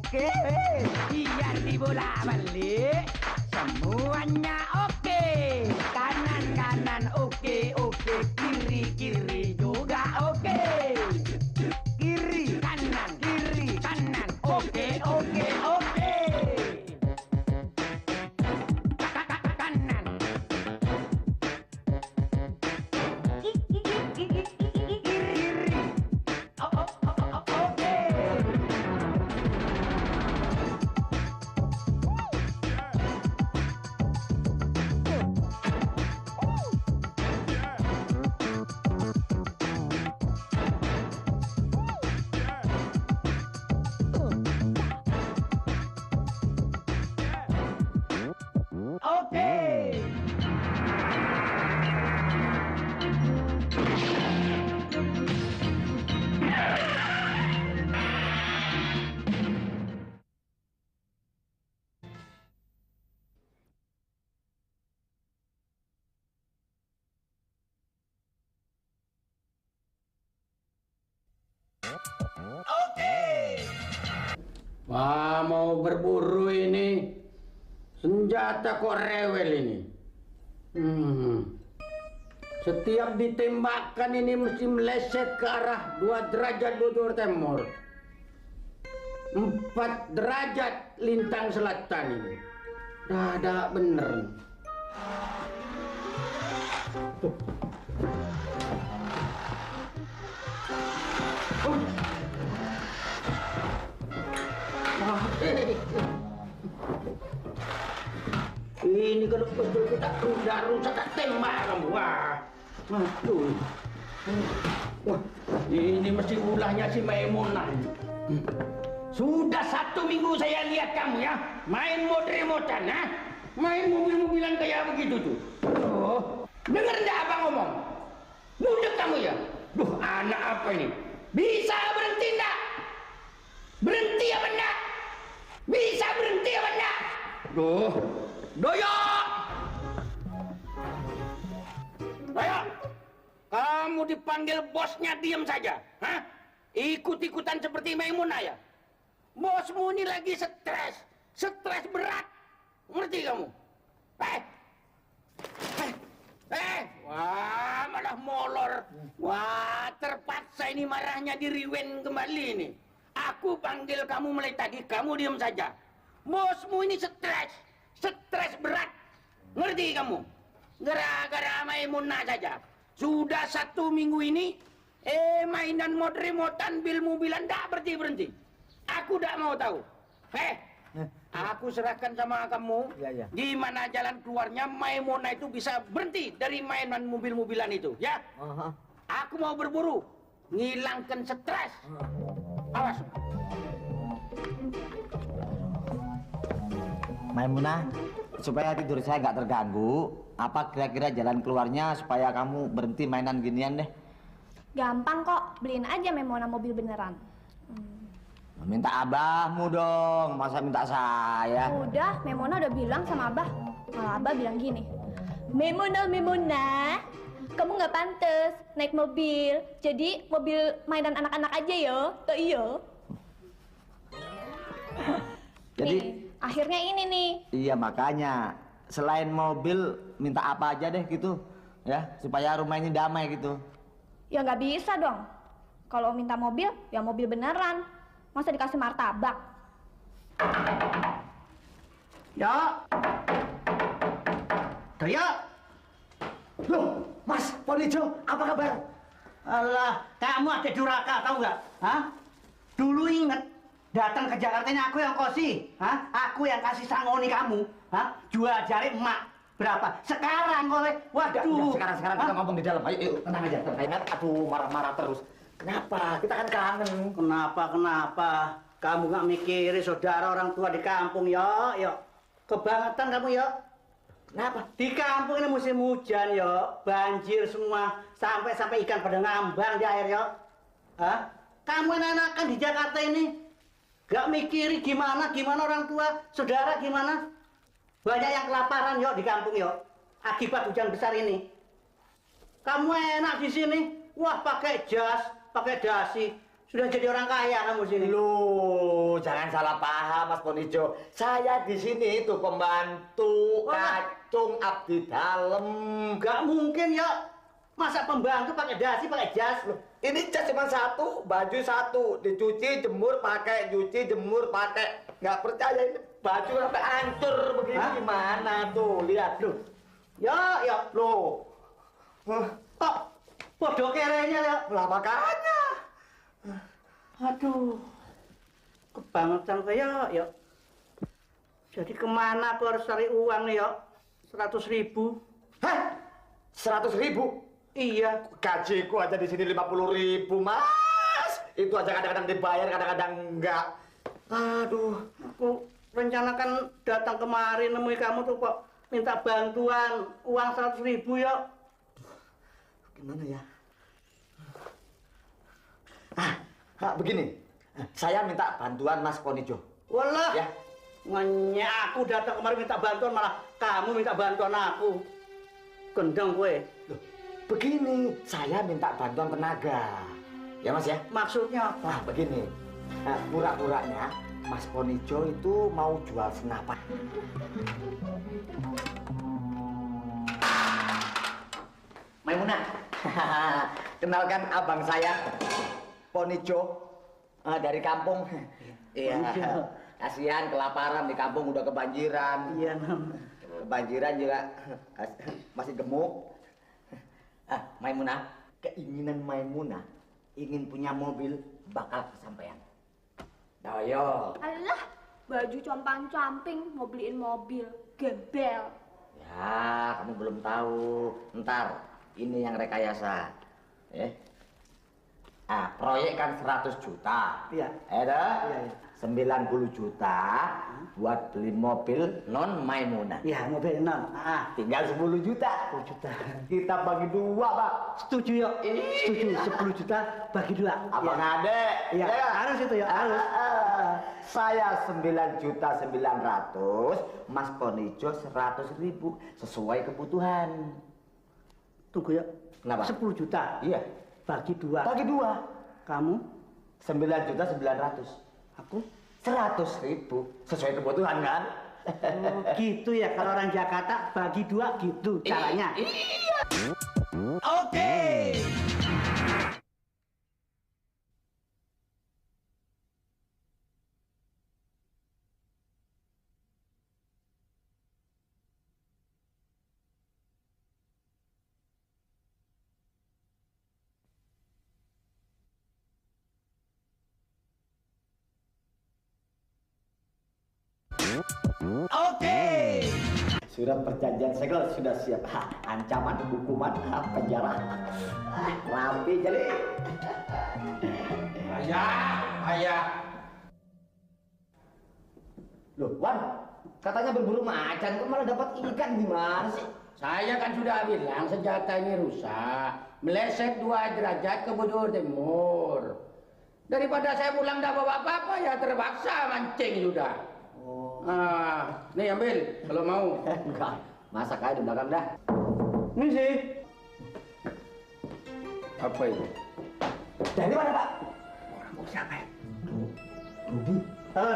oke. Biar dibola balik. Semuanya oke. Kanan oke. Kiri juga oke. Kiri kanan. Oke. Kanan. Kiri. Oke. Oke. Wah, mau berburu ini. Senjata kok rewel ini. Setiap ditembakkan ini mesti meleset ke arah 2 derajat bujur timur. 4 derajat lintang selatan ini. Dah bener. Tuh. Ini kalau betul kita rusak tak tembak kamu. Wah, aduh. Wah, ini mesti ulahnya si Maimunah. Sudah 1 minggu saya lihat kamu ya, main remote-remotan, ha? Main mobil-mobilan kayak begitu tuh. Oh, dengar enggak abang ngomong? Budek kamu ya? Duh, anak apa ini? Bisa berhenti enggak? Berhenti apa enggak? Bisa berhenti apa enggak? Duh, Doyo! Doyo! Kamu dipanggil bosnya diam saja, hah? Ikut-ikutan seperti Maimunah ya? Bosmu ini lagi stres berat, ngerti kamu? Wah, malah molor. Wah, terpaksa ini marahnya diriwen kembali ini. Aku panggil kamu mulai tadi, kamu diam saja. Bosmu ini stres berat, ngerti kamu? Gara-gara Maimunah saja. Sudah 1 minggu ini, mainan remote-remotan, bil-mobilan tak berhenti. Aku tidak mau tahu. Aku serahkan sama kamu. Ya. Gimana jalan keluarnya Maimunah itu bisa berhenti dari mainan mobil-mobilan itu, ya? Aku mau berburu, ngilangkan stres. Awas. Maimunah, supaya tidur saya nggak terganggu, apa kira-kira jalan keluarnya supaya kamu berhenti mainan ginian deh? Gampang kok, beliin aja Maimunah mobil beneran. Minta abahmu dong, masa minta saya? Udah, Maimunah udah bilang sama abah. Malah abah bilang gini, Maimunah, kamu nggak pantas naik mobil. Jadi mobil mainan anak-anak aja yo, tuh iyo. Jadi nih, akhirnya ini nih. Iya makanya, selain mobil minta apa aja deh gitu, ya supaya rumah ini damai gitu. Ya nggak bisa dong. Kalau minta mobil, ya mobil beneran. Masa dikasih martabak? Ya. Daya. Loh, Mas Ponijo, apa kabar? Alah, kamu ada duraka, tahu nggak? Hah? Dulu inget, datang ke Jakarta ini aku yang kosi. Hah? Aku yang kasih sangoni kamu. Hah? Jual jari emak. Berapa? Sekarang oleh, waduh. Sekarang kita ngomong di dalam. Ayo, tenang aja. Aduh, marah-marah terus. Kenapa? Kita kan kangen. Kenapa? Kamu nggak mikirin saudara orang tua di kampung, yo? Kebangetan kamu, yo? Kenapa? Di kampung ini musim hujan, yo. Banjir semua. Sampai ikan pada ngambang di air, yo. Hah? Kamu enak-enakan di Jakarta ini. Gak mikirin gimana orang tua, saudara gimana? Banyak yang kelaparan, yo, di kampung, yo. Akibat hujan besar ini. Kamu enak di sini. Wah, pakai jas, pakai dasi. Sudah jadi orang kaya kamu sini. Loh, Aduh, jangan salah paham Mas Ponijo. Saya di sini itu pembantu kacung abdi dalem. Gak mungkin ya. Masa pembantu pakai dasi, pakai jas loh. Ini jas cuma satu, baju satu, dicuci, jemur, pakai, cuci, jemur, pakai. Nggak percaya ini baju sampai hancur begini. Hah? Gimana tuh? Lihat Loh. Ya, loh. Kok bodoh kerenya ya? lah makanya. Aduh. Kebangetan kayak ya. Jadi kemana aku harus cari uang nih ya? 100.000. Hah? 100.000? Iya. Gajiku aja di sini 50.000, Mas. Itu aja kadang-kadang dibayar, kadang-kadang enggak. Aduh. Aku rencanakan datang kemari nemui kamu tuh kok minta bantuan uang 100.000 ya. Gimana ya? Begini. Saya minta bantuan Mas Ponijo. Walah. Ya. Ngenya aku datang kemari minta bantuan malah kamu minta bantuan aku. Gendeng gue. Loh, begini, saya minta bantuan tenaga. Ya Mas ya? Maksudnya apa? Begini. Pura-puranya Mas Ponijo itu mau jual senapan. Maimunah. Kenalkan abang saya, Ponijo. Dari kampung. Iya. Kasihan kelaparan di kampung udah kebanjiran. Iya, Nam. Kebanjiran juga masih gemuk. Maimunah, keinginan Maimunah ingin punya mobil bakal kesampaian. Doyo. Alah, baju compang-camping mau beliin mobil, gembel. Ya, kamu belum tahu. Ntar, ini yang rekayasa. Proyek kan 100 juta. Iya. Iya. 90 juta buat beli mobil non Maimunah. Iya, mobil non. Tinggal 10 juta. 10 juta. Kita bagi dua, Pak. Setuju ya? Setuju. 10 juta bagi dua. Apa nggak ada? Iya, harus itu ya, harus. Saya 9.900.000, Mas Ponijo 100.000 sesuai kebutuhan. Tunggu ya. Kenapa? 10 juta. Iya. Bagi dua. Bagi dua. Kamu? 9.900.000. Aku? 100.000 sesuai kebutuhan kan? Oh, gitu ya. Kalau orang Jakarta bagi dua gitu caranya. Iya. Oke. Surat perjanjian segel sudah siap. Ancaman hukuman penjara. Rapi jadi. Ayah. Loh, Wan, katanya berburu macan, kok malah dapat ikan gimana sih? Saya kan sudah bilang senjata ini rusak, meleset 2 derajat ke bujur timur. Daripada saya pulang tidak bawa apa-apa ya terpaksa mancing sudah. Oh. Nih ambil kalau mau. Enggak, masak aja di belakang dah. Ini sih. Apa itu? Dari mana, Pak? Orang mau siapa ya? Rudi.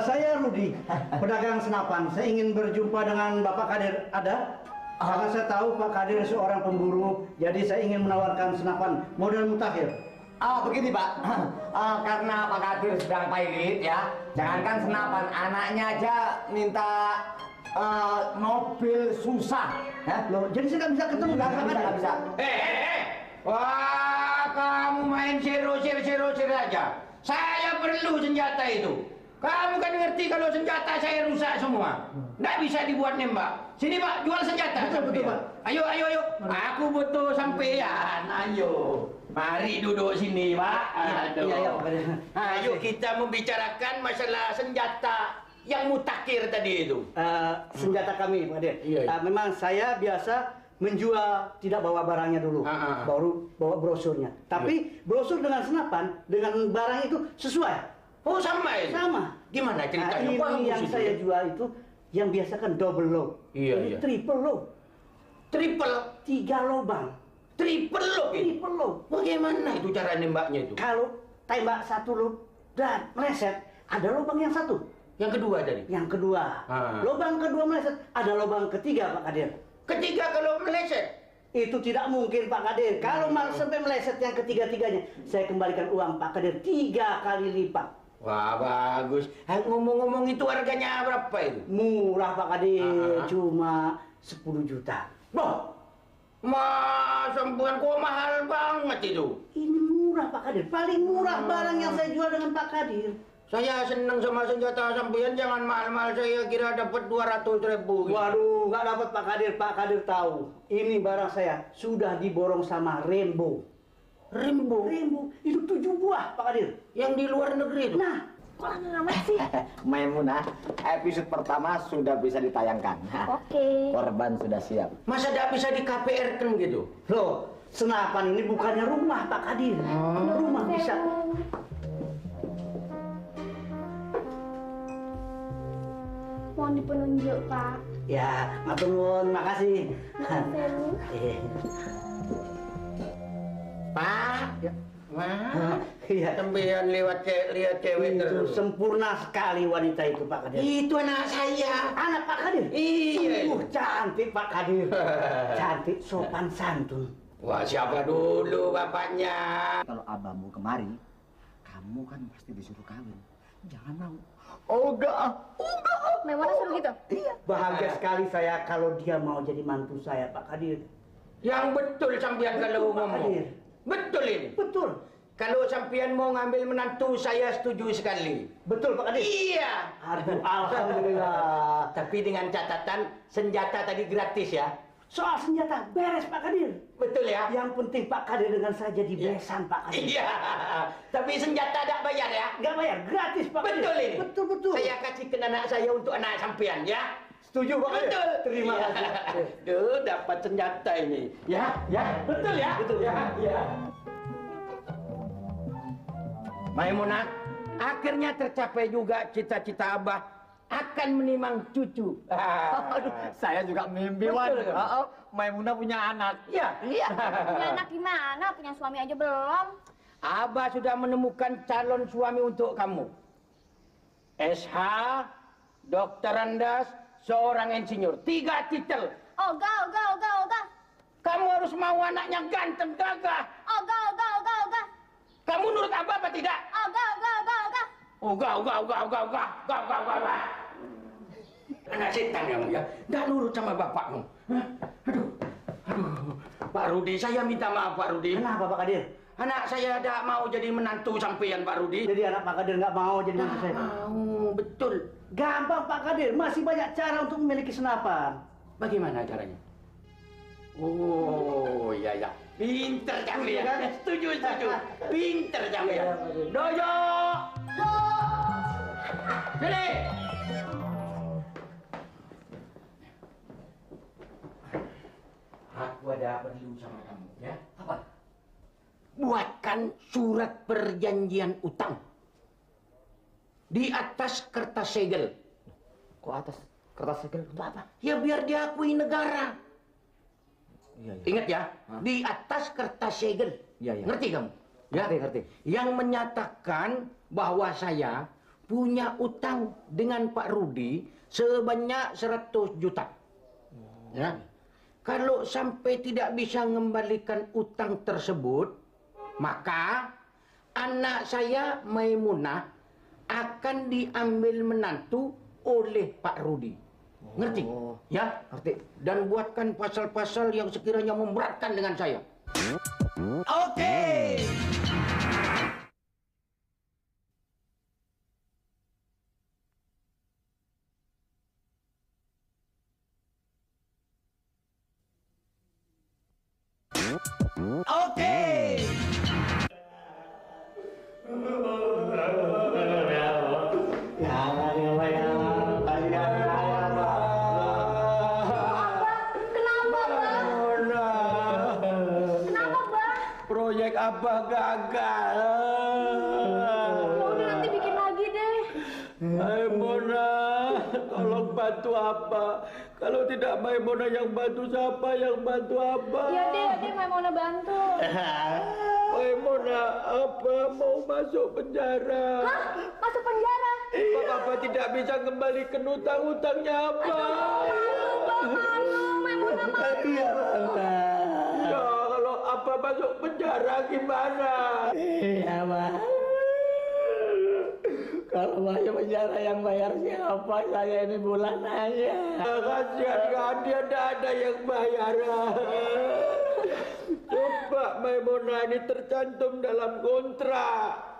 Saya Rudi, pedagang senapan. Saya ingin berjumpa dengan Bapak Kadir. Ada? Karena saya tahu Pak Kadir seorang pemburu, jadi saya ingin menawarkan senapan model mutakhir. Begini Pak, karena Pak Kadir sedang pilot ya, jangankan senapan, anaknya aja minta mobil susah. Loh, jadi saya nggak bisa ketemu dengan Pak Kadir? Nggak bisa. Wah, kamu main sirusir aja. Saya perlu senjata itu. Kamu kan ngerti kalau senjata saya rusak semua. Nggak bisa dibuat nembak. Sini Pak, jual senjata. Betul, Pak. Ayo. Aku butuh sampean. Ayo. Mari duduk sini, Pak. Iya, Pak. Ayo kita membicarakan masalah senjata yang mutakhir tadi itu. Senjata kami, Pak Kadir. Iya. Memang saya biasa menjual tidak bawa barangnya dulu, baru bawa brosurnya. Tapi brosur dengan senapan, dengan barang itu sesuai. Oh sama itu? Sama. Gimana ceritanya? Ini Bagus yang itu. saya jual itu yang biasa kan double load. Iya. Triple load. Triple 3 lubang. load itu. Triple load. Bagaimana itu cara nembaknya itu? Kalau tembak 1 load dan meleset, ada lubang yang satu. Yang kedua tadi. Yang kedua. Lubang kedua meleset. Ada lubang ketiga, Pak Kadir. Ketiga kalau meleset. Itu tidak mungkin, Pak Kadir. Kalau sampai meleset yang ketiga-tiganya, saya kembalikan uang Pak Kadir 3 kali lipat. Wah, bagus. Ngomong-ngomong itu harganya berapa itu? Murah, Pak Kadir. Cuma 10 juta. Loh, Mas, sampean kok mahal banget itu. Ini murah, Pak Kadir. Paling murah barang yang saya jual dengan Pak Kadir. Saya senang sama senjata sampean, jangan mahal-mahal, saya kira dapat 200.000. Waduh, nggak dapat Pak Kadir. Pak Kadir tahu, ini barang saya sudah diborong sama Rembo. Rembo? Rembo, itu 7 buah, Pak Kadir. Yang di luar negeri itu? Nah, kok lama amat sih? Maimunah, episode pertama sudah bisa ditayangkan. Oke. Korban sudah siap. Masa tidak bisa di KPR kan gitu? Loh, senapan ini bukannya rumah, Pak Kadir. Rumah bisa. Mohon dipenunjuk, Pak. Ya, matur nuwun, makasih. Pak, Ya. Wah, Iya. sampean lihat cewek Itu terus. sempurna sekali wanita itu, Pak Kadir. Itu anak saya. Anak Pak Kadir? Iya. Cantik Pak Kadir. Cantik, sopan santun. Wah, siapa dulu bapaknya? Kalau abahmu kemari, kamu kan pasti disuruh kawin. Jangan mau. Memangnya suruh gitu? Iya. Bahagia sekali saya kalau dia mau jadi mantu saya, Pak Kadir. Yang betul sampean kalau Betul, Pak ngomong. Kadir. Betul ini. Betul. Kalau sampean mau ngambil menantu, saya setuju sekali. Betul, Pak Kadir. Iya. Aduh, alhamdulillah. Tapi dengan catatan senjata tadi gratis ya. Soal senjata, beres Pak Kadir. Betul ya? Yang penting Pak Kadir dengan saya jadi besan, Pak Kadir. Iya. Tapi senjata tidak bayar ya. Nggak bayar, gratis Pak Kadir. Betul ini. Betul, betul. Saya kasihkan anak saya untuk anak sampean ya. Setuju Pak Kadir. Betul. Terima Iya. kasih. Duh, dapat senjata ini. Ya, ya. Betul ya? Betul. Ya, ya. Maimunah, akhirnya tercapai juga cita-cita Abah akan menimang cucu. Aduh, saya juga mimpi, Wan. Betul, kan? Maimunah punya anak. Iya. Iya. Punya anak gimana? Punya suami aja belum. Abah sudah menemukan calon suami untuk kamu. SH, dokter Andas, seorang insinyur. 3 titel. Ogah. Kamu harus mau anaknya ganteng, gagah. Ogah. Kamu nurut Abah apa tidak? Ogah. Ogah. Anak setan kamu ya. Nggak nurut sama bapakmu. Hah? Aduh. Pak Rudi, saya minta maaf Pak Rudi. Kenapa Pak Kadir? Anak saya tidak mau jadi menantu sampean Pak Rudi. Jadi anak Pak Kadir nggak mau jadi mantu saya. Mau, betul. Gampang Pak Kadir, masih banyak cara untuk memiliki senapan. Bagaimana caranya? Oh, iya. Pinter kamu ya. Setuju. Pinter kamu ya. Doyo! Sini! Aku ada perlu sama kamu ya. Apa? Buatkan surat perjanjian utang. Di atas kertas segel. Kok atas kertas segel untuk apa? Ya biar diakui negara. Iya. Ingat ya, di atas kertas segel. Iya. Ngerti kamu? Ya? Ngerti. Yang menyatakan bahwa saya punya utang dengan Pak Rudi sebanyak 100 juta. Ya. Kalau sampai tidak bisa mengembalikan utang tersebut, maka anak saya Maimunah akan diambil menantu oleh Pak Rudi. Ngerti? Ya? Ngerti. Dan buatkan pasal-pasal yang sekiranya memberatkan dengan saya. Oke. Proyek Abah gagal. Ya udah nanti bikin lagi deh. Maimuna, tolong bantu Abah. Kalau tidak Maimuna yang bantu, siapa yang bantu Abah? Iya deh, Maimuna bantu. Maimuna, Abah mau masuk penjara. Hah? Masuk penjara? Bapak tidak bisa kembalikan utang-utangnya apa? Iya, Bang. Ya, kalau apa masuk penjara gimana? Iya, Bang. Kalau masuk penjara yang bayar siapa? Saya ini bulan aja. Kasihan kan dia tidak ada yang bayar. Coba Maimunah ini tercantum dalam kontrak.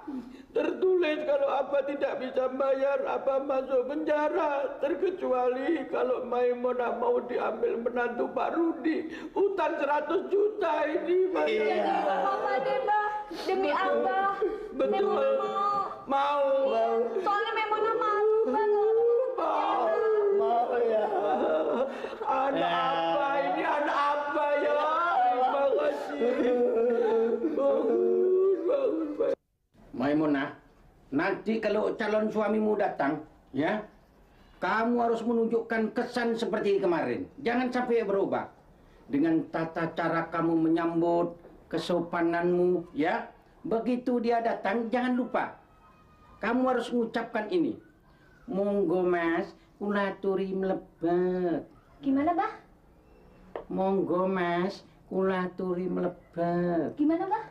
Tertulis kalau apa tidak bisa bayar, apa masuk penjara. Terkecuali kalau Maimunah mau diambil menantu Pak Rudi. Utang 100 juta ini. Jadi apa deh, Mbak? Demi Abah. Betul. Maimunah mau. Mau. Soalnya Maimunah malu banget. Mau ya. Anak apa ini? Anak apa ya? Terima kasih. Bagus. Maimunah, nanti kalau calon suamimu datang, ya, kamu harus menunjukkan kesan seperti kemarin. Jangan sampai berubah. Dengan tata cara kamu menyambut, kesopananmu, ya. Begitu dia datang, jangan lupa. Kamu harus mengucapkan ini. Monggo mas, kula aturi mlebet. Gimana, Bah? Monggo mas, kula aturi mlebet. Gimana, Bah?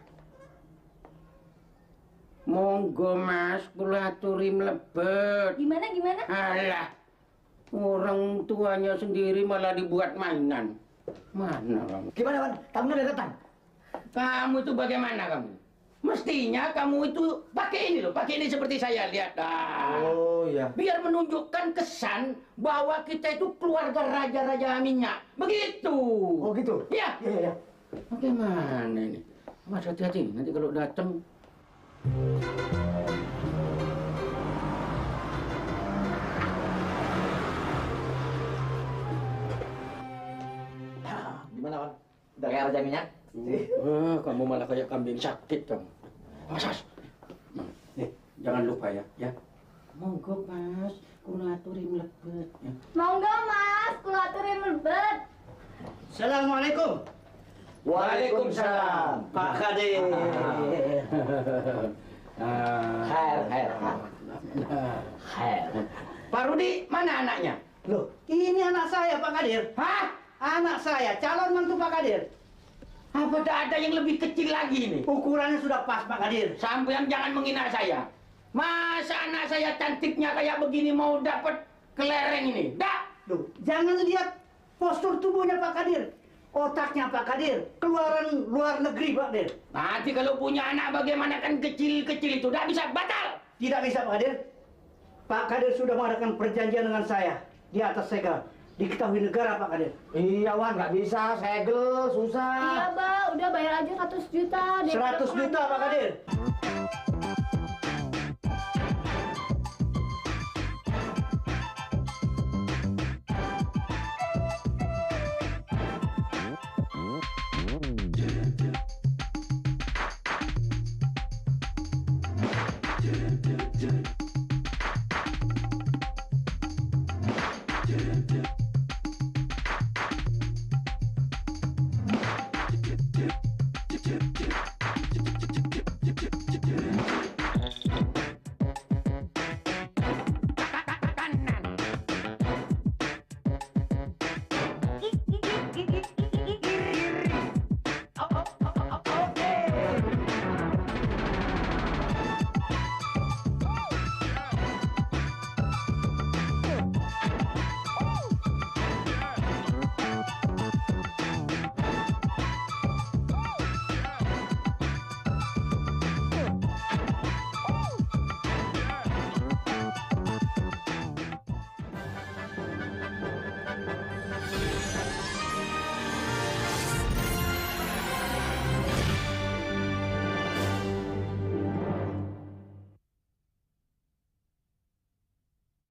Monggo mas, kula aturi mlebet. Gimana? Alah, orang tuanya sendiri malah dibuat mainan. Mana kamu? Gimana, Wan? Tamunya udah datang? Kamu itu bagaimana kamu? Mestinya kamu itu pakai ini loh, pakai ini seperti saya lihat. Oh, iya. Biar menunjukkan kesan bahwa kita itu keluarga raja-raja minyak. Begitu. Oh, gitu? Ya. Iya. Bagaimana ini? Mas hati-hati, nanti kalau datang. Gimana, Wan? Udah kayak raja minyak? Kamu malah kayak kambing sakit kamu. Mas, jangan lupa ya. Monggo mas, kula aturi mlebet. Ya. Monggo, Mas. Kula aturin mlebet. Assalamualaikum. Waalaikumsalam. Pak Kadir. Khair. Pak Rudi, mana anaknya? Loh, ini anak saya, Pak Kadir. Hah? Anak saya, calon mantu Pak Kadir. Apa tidak ada yang lebih kecil lagi ini? Ukurannya sudah pas, Pak Kadir. Sampai jangan menghina saya. Masa anak saya cantiknya kayak begini mau dapat kelereng ini? Dak! Loh, jangan lihat postur tubuhnya Pak Kadir. Otaknya Pak Kadir, keluaran luar negeri Pak Kadir. Nanti kalau punya anak bagaimana kan kecil-kecil itu? Tidak bisa, batal! Tidak bisa Pak Kadir. Pak Kadir sudah mengadakan perjanjian dengan saya di atas segel. Diketahui negara Pak Kadir. Iya, Wan. Nggak bisa. Segel. Susah. Iya, Bah. Udah bayar aja 100 juta. 100 juta Pak Kadir.